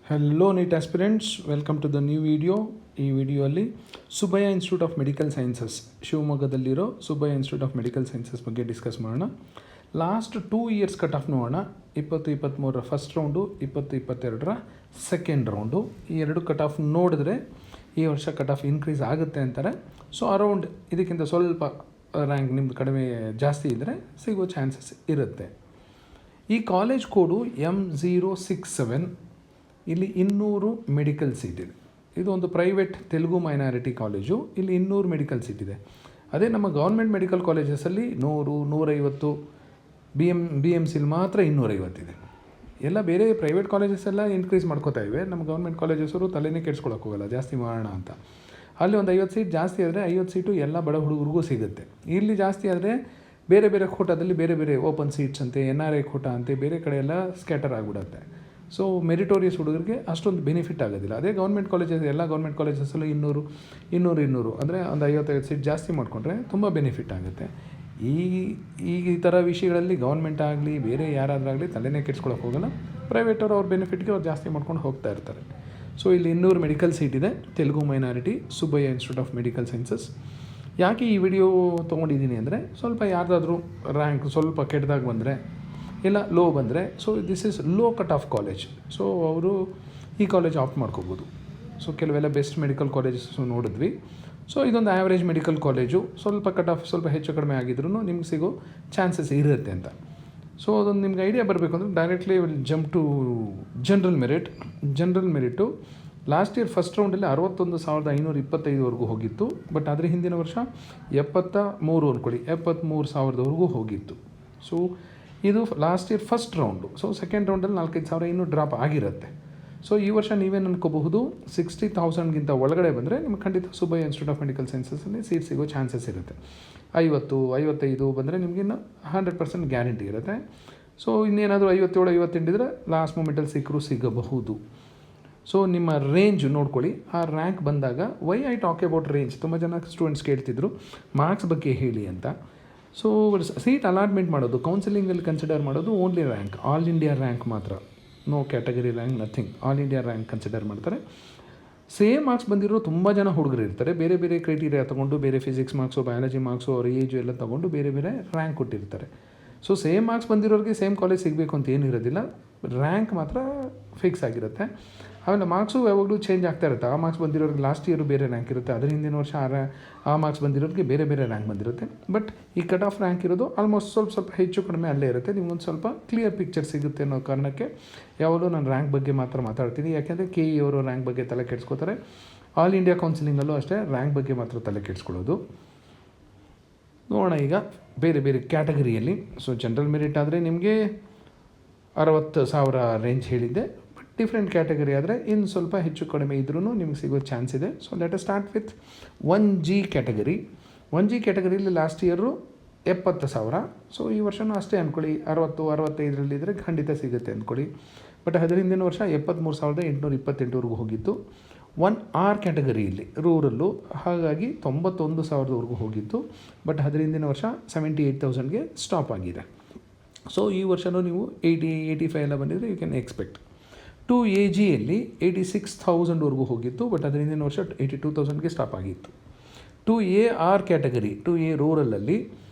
Hello NEET aspirants, welcome to the new video. ಈ ವಿಡಿಯೋಲ್ಲಿ Subbaiah institute of medical sciences, ಶಿವಮೊಗ್ಗದಲ್ಲಿರೋ Subbaiah institute of medical sciences ಬಗ್ಗೆ discuss ಮಾಡೋಣ. Last 2 years cut off ನೋಡೋಣ. 2023ರ ಫಸ್ಟ್ ರೌಂಡು, 2022ರ ಸೆಕೆಂಡ್ ರೌಂಡು. ಈ ಎರಡು ಕಟ್ ಆಫ್ ನೋಡಿದ್ರೆ ಈ ವರ್ಷ ಕಟ್ ಆಫ್ ಇನ್ಕ್ರೀಸ್ ಆಗುತ್ತೆ ಅಂತಾರೆ. ಸೊ ಅರೌಂಡ್ ಇದಕ್ಕಿಂತ ಸ್ವಲ್ಪ ರ್ಯಾಂಕ್ ನಿಮ್ಮದು ಕಡಿಮೆ ಜಾಸ್ತಿ ಇದ್ದರೆ ಸಿಗೋ ಚಾನ್ಸಸ್ ಇರುತ್ತೆ. ಈ ಕಾಲೇಜ್ ಕೋಡು M067. ಇಲ್ಲಿ 200 ಮೆಡಿಕಲ್ ಸೀಟ್ ಇದೆ. ಇದು ಒಂದು ಪ್ರೈವೇಟ್ ತೆಲುಗು ಮೈನಾರಿಟಿ ಕಾಲೇಜು. ಇಲ್ಲಿ 200 ಮೆಡಿಕಲ್ ಸೀಟ್ ಇದೆ. ಅದೇ ನಮ್ಮ ಗೌರ್ಮೆಂಟ್ ಮೆಡಿಕಲ್ ಕಾಲೇಜಸಲ್ಲಿ 100, 150, ಬಿ ಎಮ್ ಸಿಲಿ ಮಾತ್ರ 250 ಇದೆ. ಎಲ್ಲ ಬೇರೆ ಪ್ರೈವೇಟ್ ಕಾಲೇಜಸ್ ಎಲ್ಲ ಇನ್ಕ್ರೀಸ್ ಮಾಡ್ಕೋತಾ ಇವೆ. ನಮ್ಮ ಗೌರ್ಮೆಂಟ್ ಕಾಲೇಜಸರು ತಲೆನೇ ಕೆಡ್ಸ್ಕೊಳಕ್ಕೆ ಹೋಗಲ್ಲ, ಜಾಸ್ತಿ ಮಾಡೋಣ ಅಂತ. ಅಲ್ಲಿ ಒಂದು 50 ಸೀಟ್ ಜಾಸ್ತಿ ಆದರೆ 50 ಸೀಟು ಎಲ್ಲ ಬಡ ಹುಡುಗರಿಗೂ ಸಿಗುತ್ತೆ. ಇಲ್ಲಿ ಜಾಸ್ತಿ ಆದರೆ ಬೇರೆ ಬೇರೆ ಕೋಟಾದಲ್ಲಿ ಬೇರೆ ಬೇರೆ ಓಪನ್ ಸೀಟ್ಸ್ ಅಂತೆ, NRI ಕೋಟಾ ಅಂತೆ, ಬೇರೆ ಕಡೆ ಎಲ್ಲ ಸ್ಕ್ಯಾಟರ್ ಆಗಿಬಿಡುತ್ತೆ. ಸೊ ಮೆರಿಟೋರಿಯಸ್ ಹುಡುಗರಿಗೆ ಅಷ್ಟೊಂದು ಬೆನಿಫಿಟ್ ಆಗೋದಿಲ್ಲ. ಅದೇ ಗೌರ್ಮೆಂಟ್ ಕಾಲೇಜಸ್, ಎಲ್ಲ ಗೌರ್ಮೆಂಟ್ ಕಾಲೇಜಸಲ್ಲೂ 200 ಅಂದರೆ ಒಂದು 55 ಸೀಟ್ ಜಾಸ್ತಿ ಮಾಡಿಕೊಂಡ್ರೆ ತುಂಬ ಬೆನಿಫಿಟ್ ಆಗುತ್ತೆ. ಈ ಥರ ವಿಷಯಗಳಲ್ಲಿ ಗೌರ್ಮೆಂಟ್ ಆಗಲಿ ಬೇರೆ ಯಾರಾದ್ರಾಗಲಿ ತಲೆನೇ ಕೆಡ್ಸ್ಕೊಳಕ್ಕೆ ಹೋಗಲ್ಲ. ಪ್ರೈವೇಟವರು ಅವ್ರ ಬೆನಿಫಿಟ್ಗೆ ಅವ್ರು ಜಾಸ್ತಿ ಮಾಡ್ಕೊಂಡು ಹೋಗ್ತಾ ಇರ್ತಾರೆ. ಸೊ ಇಲ್ಲಿ 200 ಮೆಡಿಕಲ್ ಸೀಟ್ ಇದೆ, Telugu minority, Subbaiah institute of medical sciences. ಯಾಕೆ ಈ ವಿಡಿಯೋ ತೊಗೊಂಡಿದ್ದೀನಿ ಅಂದರೆ, ಸ್ವಲ್ಪ ಯಾರ್ದಾದ್ರೂ ರ್ಯಾಂಕ್ ಸ್ವಲ್ಪ ಕೆಟ್ಟದಾಗಿ ಬಂದರೆ ಇಲ್ಲ ಲೋ ಬಂದರೆ, so this is low cut off college. So ಅವರು ಈ ಕಾಲೇಜ್ ಆಪ್ಟ್ ಮಾಡ್ಕೋಬೋದು. ಸೊ ಕೆಲವೆಲ್ಲ ಬೆಸ್ಟ್ ಮೆಡಿಕಲ್ ಕಾಲೇಜಸ್ ನೋಡಿದ್ವಿ. ಸೊ ಇದೊಂದು ಆ್ಯಾವ್ರೇಜ್ ಮೆಡಿಕಲ್ ಕಾಲೇಜು. ಸ್ವಲ್ಪ ಕಟ್ ಆಫ್ ಸ್ವಲ್ಪ ಹೆಚ್ಚು ಕಡಿಮೆ ಆಗಿದ್ರೂ ನಿಮ್ಗೆ ಸಿಗೋ ಚಾನ್ಸಸ್ ಇರುತ್ತೆ ಅಂತ. ಸೊ ಅದೊಂದು ನಿಮ್ಗೆ ಐಡಿಯಾ ಬರಬೇಕು ಅಂದರೆ directly will jump to general merit. General merit last year first ರೌಂಡಲ್ಲಿ 61,525ವರೆಗೂ ಹೋಗಿತ್ತು. ಬಟ್ ಅದರ ಹಿಂದಿನ ವರ್ಷ 73,000ವರೆಗೂ ಹೋಗಿತ್ತು. ಸೊ ಇದು last year first round. So second ರೌಂಡಲ್ಲಿ 4,500 ಇನ್ನೂ ಡ್ರಾಪ್ ಆಗಿರುತ್ತೆ. ಸೊ ಈ ವರ್ಷ ನೀವೇನು ಅನ್ಕೋಬಹುದು, 60,000ಗಿಂತ ಒಳಗಡೆ ಬಂದರೆ ನಿಮ್ಗೆ ಖಂಡಿತ ಸುಬ್ಬಯ್ಯ ಇನ್ಸ್ಟಿಟ್ಯೂಟ್ ಆಫ್ ಮೆಡಿಕಲ್ ಸೈನ್ಸಸ್ಸಲ್ಲಿ ಸೀಟ್ ಸಿಗೋ ಚಾನ್ಸಸ್ ಇರುತ್ತೆ. 50, 55 ಬಂದರೆ ನಿಮಗಿನ್ನು 100% ಗ್ಯಾರಂಟಿ ಇರುತ್ತೆ. ಸೊ ಇನ್ನೇನಾದರೂ 57, 58 ಇದ್ದರೆ ಲಾಸ್ಟ್ ಮೂಮೆಂಟಲ್ಲಿ ಸಿಗಬಹುದು. ಸೊ ನಿಮ್ಮ ರೇಂಜ್ ನೋಡ್ಕೊಳ್ಳಿ. ಆ ರ್ಯಾಂಕ್ ಬಂದಾಗ why I talk about range, ತುಂಬ ಜನ ಸ್ಟೂಡೆಂಟ್ಸ್ ಕೇಳ್ತಿದ್ರು ಮಾರ್ಕ್ಸ್ ಬಗ್ಗೆ ಹೇಳಿ ಅಂತ. ಸೊ ಸೀಟ್ ಅಲಾಟ್ಮೆಂಟ್ ಮಾಡೋದು, ಕೌನ್ಸಿಲಿಂಗಲ್ಲಿ ಕನ್ಸಿಡರ್ ಮಾಡೋದು only rank, all India rank ಮಾತ್ರ, no category rank, nothing. All India rank consider ಮಾಡ್ತಾರೆ. ಸೇಮ್ ಮಾರ್ಕ್ಸ್ ಬಂದಿರೋ ತುಂಬ ಜನ ಹುಡುಗರು ಇರ್ತಾರೆ. ಬೇರೆ ಬೇರೆ ಕ್ರೈಟೀರಿಯಾ ತೊಗೊಂಡು, ಬೇರೆ ಫಿಸಿಕ್ಸ್ ಮಾರ್ಕ್ಸು, ಬಯಾಲಜಿ ಮಾರ್ಕ್ಸು, ಅವ್ರ ಏಜು ಎಲ್ಲ ತೊಗೊಂಡು ಬೇರೆ ಬೇರೆ ರ್ಯಾಂಕ್ ಕೊಟ್ಟಿರ್ತಾರೆ. ಸೊ ಸೇಮ್ ಮಾರ್ಕ್ಸ್ ಬಂದಿರೋರಿಗೆ ಸೇಮ್ ಕಾಲೇಜ್ ಸಿಗಬೇಕು ಅಂತ ಏನೂ ಇರೋದಿಲ್ಲ. ರ್ಯಾಂಕ್ ಮಾತ್ರ ಫಿಕ್ಸ್ ಆಗಿರುತ್ತೆ. ಆಮೇಲೆ ಮಾರ್ಕ್ಸು ಯಾವಾಗಲೂ ಚೇಂಜ್ ಆಗ್ತಾ ಇರುತ್ತೆ. ಆ ಮಾರ್ಕ್ಸ್ ಬಂದಿರೋರಿಗೆ ಲಾಸ್ಟ್ ಇಯರು ಬೇರೆ ರ್ಯಾಂಕ್ ಇರುತ್ತೆ, ಅದರ ಹಿಂದಿನ ವರ್ಷ ಆ ಮಾರ್ಕ್ಸ್ ಬಂದಿರೋರಿಗೆ ಬೇರೆ ಬೇರೆ ರ್ಯಾಂಕ್ ಬಂದಿರುತ್ತೆ. ಬಟ್ ಈ ಕಟ್ ಆಫ್ ರ್ಯಾಂಕ್ ಇರೋದು ಆಲ್ಮೋಸ್ಟ್ ಸ್ವಲ್ಪ ಹೆಚ್ಚು ಕಡಿಮೆ ಅಲ್ಲೇ ಇರುತ್ತೆ. ನಿಮ್ಗೊಂದು ಸ್ವಲ್ಪ ಕ್ಲಿಯರ್ ಪಿಕ್ಚರ್ ಸಿಗುತ್ತೆ ಅನ್ನೋ ಕಾರಣಕ್ಕೆ ಯಾವಾಗಲೂ ನಾನು ರ್ಯಾಂಕ್ ಬಗ್ಗೆ ಮಾತ್ರ ಮಾತಾಡ್ತೀನಿ. ಯಾಕೆಂದರೆ KE ಅವರು ರ್ಯಾಂಕ್ ಬಗ್ಗೆ ತಲೆ ಕೆಡಿಸ್ಕೋತಾರೆ. ಆಲ್ ಇಂಡಿಯಾ ಕೌನ್ಸಿಲಿಂಗಲ್ಲೂ ಅಷ್ಟೇ ರ್ಯಾಂಕ್ ಬಗ್ಗೆ ಮಾತ್ರ ತಲೆ ಕೆಡಿಸ್ಕೊಳ್ಳೋದು. ನೋಡೋಣ ಈಗ ಬೇರೆ ಬೇರೆ ಕ್ಯಾಟಗರಿಯಲ್ಲಿ. ಸೊ ಜನರಲ್ ಮೆರಿಟ್ ಆದರೆ ನಿಮಗೆ 60,000 ರೇಂಜ್ ಹೇಳಿದ್ದೆ. ಬಟ್ ಡಿಫ್ರೆಂಟ್ ಕ್ಯಾಟಗರಿ ಆದರೆ ಇನ್ನು ಸ್ವಲ್ಪ ಹೆಚ್ಚು ಕಡಿಮೆ ಇದ್ರೂ ನಿಮ್ಗೆ ಸಿಗೋ ಚಾನ್ಸ್ ಇದೆ. So let us start with 1G category. 1G ಕ್ಯಾಟಗರಿಯಲ್ಲಿ ಲಾಸ್ಟ್ ಇಯರು 70,000. ಸೊ ಈ ವರ್ಷವೂ ಅಷ್ಟೇ ಅಂದ್ಕೊಳ್ಳಿ, 60, 65 ಖಂಡಿತ ಸಿಗುತ್ತೆ ಅಂದ್ಕೊಳ್ಳಿ. ಬಟ್ ಅದರ ಹಿಂದಿನ ವರ್ಷ 73,828ವರೆಗೂ ಹೋಗಿತ್ತು. 1R ಕ್ಯಾಟಗರಿಯಲ್ಲಿ ರೂರಲ್ಲು, ಹಾಗಾಗಿ 91,000ವರೆಗೂ ಹೋಗಿತ್ತು. ಬಟ್ ಅದರ ಹಿಂದಿನ ವರ್ಷ 78,000ಗೆ ಸ್ಟಾಪ್ ಆಗಿದೆ. ಸೊ ಈ ವರ್ಷವೂ ನೀವು 80, 85 ಎಲ್ಲ ಬಂದಿದ್ದರೆ ಯು ಕ್ಯಾನ್ ಎಕ್ಸ್ಪೆಕ್ಟ್. 2AGಯಲ್ಲಿ 86,000ವರೆಗೂ ಹೋಗಿತ್ತು. ಬಟ್ ಅದರ ಹಿಂದಿನ ವರ್ಷ 82,000ಗೆ ಸ್ಟಾಪ್ ಆಗಿತ್ತು. 2AR ಕ್ಯಾಟಗರಿ, 2A ರೂರಲಲ್ಲಿ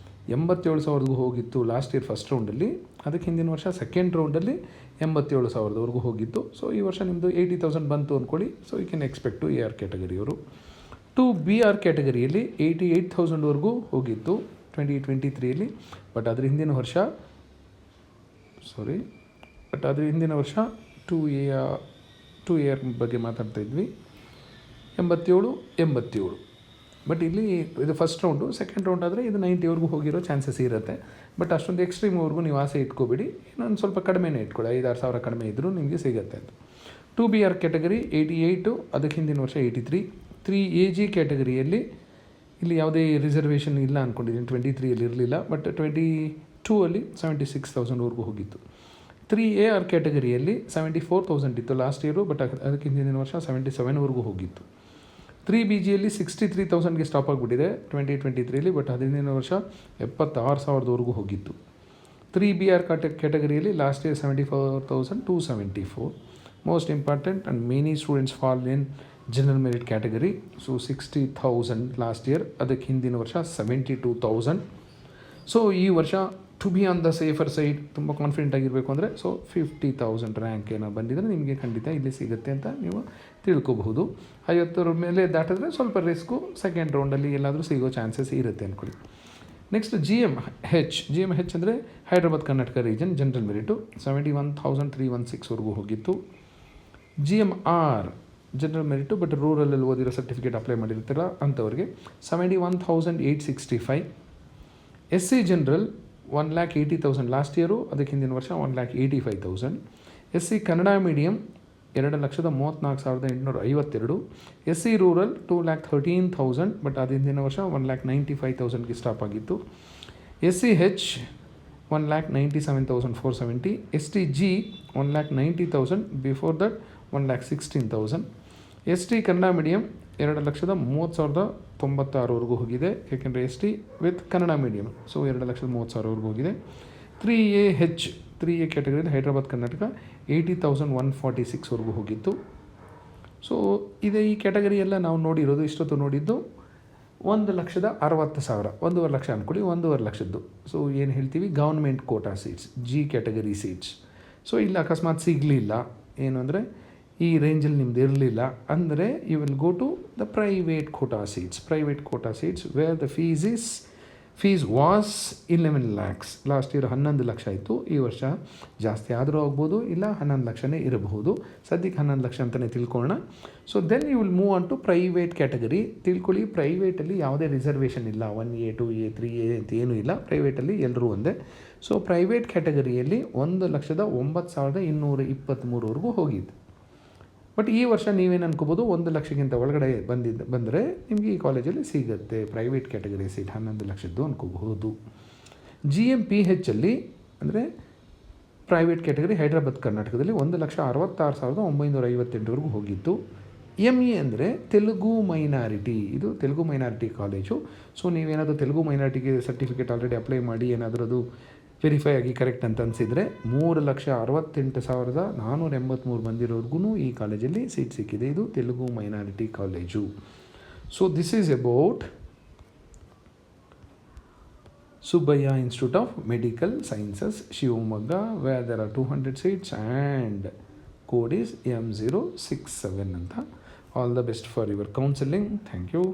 87,000ವರೆಗೂ ಹೋಗಿತ್ತು ಲಾಸ್ಟ್ ಇಯರ್ ಫಸ್ಟ್ ರೌಂಡಲ್ಲಿ. ಅದಕ್ಕೆ ಹಿಂದಿನ ವರ್ಷ ಸೆಕೆಂಡ್ ರೌಂಡಲ್ಲಿ 87,000ವರೆಗೂ ಹೋಗಿತ್ತು. ಸೊ ಈ ವರ್ಷ ನಿಮ್ಮದು 80,000 ಬಂತು ಅಂದ್ಕೊಳ್ಳಿ. So you can expect AR ಕ್ಯಾಟಗರಿಯವರು. 2BR ಕ್ಯಾಟಗರಿಯಲ್ಲಿ 88,000ವರೆಗೂ ಹೋಗಿತ್ತು 2023ಯಲ್ಲಿ. ಬಟ್ ಅದರ ಹಿಂದಿನ ವರ್ಷ 2AR ಬಗ್ಗೆ ಮಾತಾಡ್ತಾ ಇದ್ವಿ, 87. ಬಟ್ ಇಲ್ಲಿ ಇದು ಫಸ್ಟ್ ರೌಂಡು. ಸೆಕೆಂಡ್ ರೌಂಡ್ ಆದರೆ ಇದು 90ವರೆಗೂ ಹೋಗಿರೋ ಚಾನ್ಸಸ್ ಇರುತ್ತೆ. ಬಟ್ ಅಷ್ಟೊಂದು ಎಕ್ಸ್ಟ್ರೀಮ್ವರೆಗೂ ನೀವು ಆಸೆ ಇಟ್ಕೋಬೇಡಿ. ಇನ್ನೊಂದು ಸ್ವಲ್ಪ ಕಡಿಮೆನೇ ಇಟ್ಕೊಳ್ಳಿ, 5-6 ಸಾವಿರ ಕಡಿಮೆ ಇದ್ದರೂ ನಿಮಗೆ ಸಿಗುತ್ತೆ ಅಂತ. 2BR ಕ್ಯಾಟಗರಿ 88, ಅದಕ್ಕೆ ಹಿಂದಿನ ವರ್ಷ 83. 3AG ಕ್ಯಾಟಗರಿಯಲ್ಲಿ ಇಲ್ಲಿ ಯಾವುದೇ ರಿಸರ್ವೇಷನ್ ಇಲ್ಲ ಅಂದ್ಕೊಂಡಿದ್ದೀನಿ. 23ಯಲ್ಲಿ ಇರಲಿಲ್ಲ, ಬಟ್ 22ಅಲ್ಲಿ 76,000ವರೆಗೂ ಹೋಗಿತ್ತು. 3AR ಕ್ಯಾಟಗರಿಯಲ್ಲಿ 74,000 ಇತ್ತು ಲಾಸ್ಟ್ ಇಯರು. ಬಟ್ ಅದಕ್ಕೆ ಹಿಂದಿನ ವರ್ಷ 77ವರೆಗೂ ಹೋಗಿತ್ತು. 3BGಯಲ್ಲಿ 63,000ಗೆ ಸ್ಟಾಪ್ ಆಗಿಬಿಟ್ಟಿದೆ 2023ಯಲ್ಲಿ. ಬಟ್ ಹದಿನೈದನೇ ವರ್ಷ 76,000ವರೆಗೂ ಹೋಗಿತ್ತು. 3BR ಕ್ಯಾಟಗರಿಯಲ್ಲಿ last year 74,274. most important, and many students fall in general merit category. So 60,000 last year, ಅದಕ್ಕೆ ಹಿಂದಿನ ವರ್ಷ 72,000. ಸೊ ಈ ವರ್ಷ to be on the safer side ತುಂಬ ಕಾನ್ಫಿಡೆಂಟ್ ಆಗಿರಬೇಕು ಅಂದರೆ ಸೊ 50,000 ರ್ಯಾಂಕ್ ಏನೋ ಬಂದಿದ್ದರೆ ನಿಮಗೆ ಖಂಡಿತ ಇಲ್ಲಿ ಸಿಗುತ್ತೆ ಅಂತ ನೀವು ತಿಳ್ಕೊಬಹುದು. 50 ಮೇಲೆ ದಾಟಿದ್ರೆ ಸ್ವಲ್ಪ ರಿಸ್ಕು, ಸೆಕೆಂಡ್ ರೌಂಡಲ್ಲಿ ಎಲ್ಲಾದರೂ ಸಿಗೋ ಚಾನ್ಸಸ್ ಇರುತ್ತೆ ಅಂದ್ಕೊಳ್ಳಿ. ನೆಕ್ಸ್ಟ್ GMH ಅಂದರೆ Hyderabad Karnataka region general merit 71,316ವರೆಗೂ ಹೋಗಿತ್ತು. GMR ಜನರಲ್ ಮೆರಿಟು ಬಟ್ ರೂರಲಲ್ಲಿ ಓದಿರೋ ಸರ್ಟಿಫಿಕೇಟ್ ಅಪ್ಲೈ ಮಾಡಿರ್ತೀರ ಅಂಥವ್ರಿಗೆ 71,865. SC ಜನರಲ್ 1,80,000 ಲಾಸ್ಟ್ ಇಯರು, ಅದಕ್ಕೆ ಹಿಂದಿನ ವರ್ಷ 1,85,000. SC Kannada medium 2,34,852. SC rural 2,13,000 but ಅದು ಹಿಂದಿನ ವರ್ಷ 1,95,000ಗೆ ಸ್ಟಾಪ್ ಆಗಿತ್ತು. SCH 1,97,470. STG 1,90,000, before that 1,16,000. ST Kannada medium 2,30,096ವರೆಗೂ ಹೋಗಿದೆ, ಯಾಕೆಂದರೆ ST with Kannada medium, so 2,30,000ವರೆಗೂ ಹೋಗಿದೆ. 3A ಕ್ಯಾಟಗರಿಯಿಂದ ಹೈದ್ರಾಬಾದ್ ಕರ್ನಾಟಕ 80,146ವರೆಗೂ ಹೋಗಿತ್ತು. ಸೊ ಈ ಕ್ಯಾಟಗರಿ ಎಲ್ಲ ನಾವು ನೋಡಿರೋದು, ಇಷ್ಟೊತ್ತು ನೋಡಿದ್ದು 1,60,000, 1.5 ಲಕ್ಷ ಅಂದ್ಕೊಳ್ಳಿ, 1.5 ಲಕ್ಷದ್ದು. ಸೊ ಏನು ಹೇಳ್ತೀವಿ, government quota seats, G category seats. So ಇಲ್ಲಿ ಅಕಸ್ಮಾತ್ ಸಿಗಲಿಲ್ಲ, ಏನು ಅಂದರೆ ಈ ರೇಂಜಲ್ಲಿ ನಿಮ್ದು ಇರಲಿಲ್ಲ ಅಂದರೆ you will go to the private quota seats where the fees was 11 lakhs. Last year 11 lakh ಇತ್ತು, ಈ ವರ್ಷ ಜಾಸ್ತಿ ಆದರೂ ಆಗ್ಬೋದು, ಇಲ್ಲ 11 ಲಕ್ಷನೇ ಇರಬಹುದು. ಸದ್ಯಕ್ಕೆ 11 ಲಕ್ಷ ಅಂತಲೇ ತಿಳ್ಕೊಳ್ಳೋಣ. So then you will move on to private category. ತಿಳ್ಕೊಳ್ಳಿ, ಪ್ರೈವೇಟಲ್ಲಿ ಯಾವುದೇ ರಿಸರ್ವೇಷನ್ ಇಲ್ಲ, 1A 2A 3A ಅಂತ ಏನೂ ಇಲ್ಲ, ಪ್ರೈವೇಟಲ್ಲಿ ಎಲ್ಲರೂ ಒಂದೇ. ಸೊ ಪ್ರೈವೇಟ್ ಕ್ಯಾಟಗರಿಯಲ್ಲಿ 1,09,223ವರೆಗೂ ಹೋಗಿದ್ದು. ಬಟ್ ಈ ವರ್ಷ ನೀವೇನು ಅನ್ಕೋಬೋದು, 1 ಲಕ್ಷಕ್ಕಿಂತ ಒಳಗಡೆ ಬಂದರೆ ನಿಮಗೆ ಈ ಕಾಲೇಜಲ್ಲಿ ಸಿಗುತ್ತೆ ಪ್ರೈವೇಟ್ ಕ್ಯಾಟಗರಿ ಸೀಟ್ 11 ಲಕ್ಷದ್ದು ಅನ್ಕೋಬಹುದು. GMPH ಅಲ್ಲಿ ಅಂದರೆ ಪ್ರೈವೇಟ್ ಕ್ಯಾಟಗರಿ ಹೈದ್ರಾಬಾದ್ ಕರ್ನಾಟಕದಲ್ಲಿ 1,66,958ವರೆಗೂ ಹೋಗಿತ್ತು. ME ಅಂದರೆ ತೆಲುಗು ಮೈನಾರಿಟಿ, ಇದು ತೆಲುಗು ಮೈನಾರಿಟಿ ಕಾಲೇಜು. ಸೊ ನೀವೇನಾದರೂ ತೆಲುಗು ಮೈನಾರಿಟಿಗೆ ಸರ್ಟಿಫಿಕೇಟ್ ಆಲ್ರೆಡಿ ಅಪ್ಲೈ ಮಾಡಿ ಏನಾದರೂ ಅದು ವೆರಿಫೈ ಆಗಿ ಕರೆಕ್ಟ್ ಅಂತ ಅನಿಸಿದರೆ 3,68,483 ಬಂದಿರೋರ್ಗು ಈ ಕಾಲೇಜಲ್ಲಿ ಸೀಟ್ ಸಿಕ್ಕಿದೆ. ಇದು Telugu minority college. So this is about Subbaiah institute of medical sciences Shivamogga, where there are 200 seats and code is M067 ಅಂತ. All the best for your counselling. Thank you.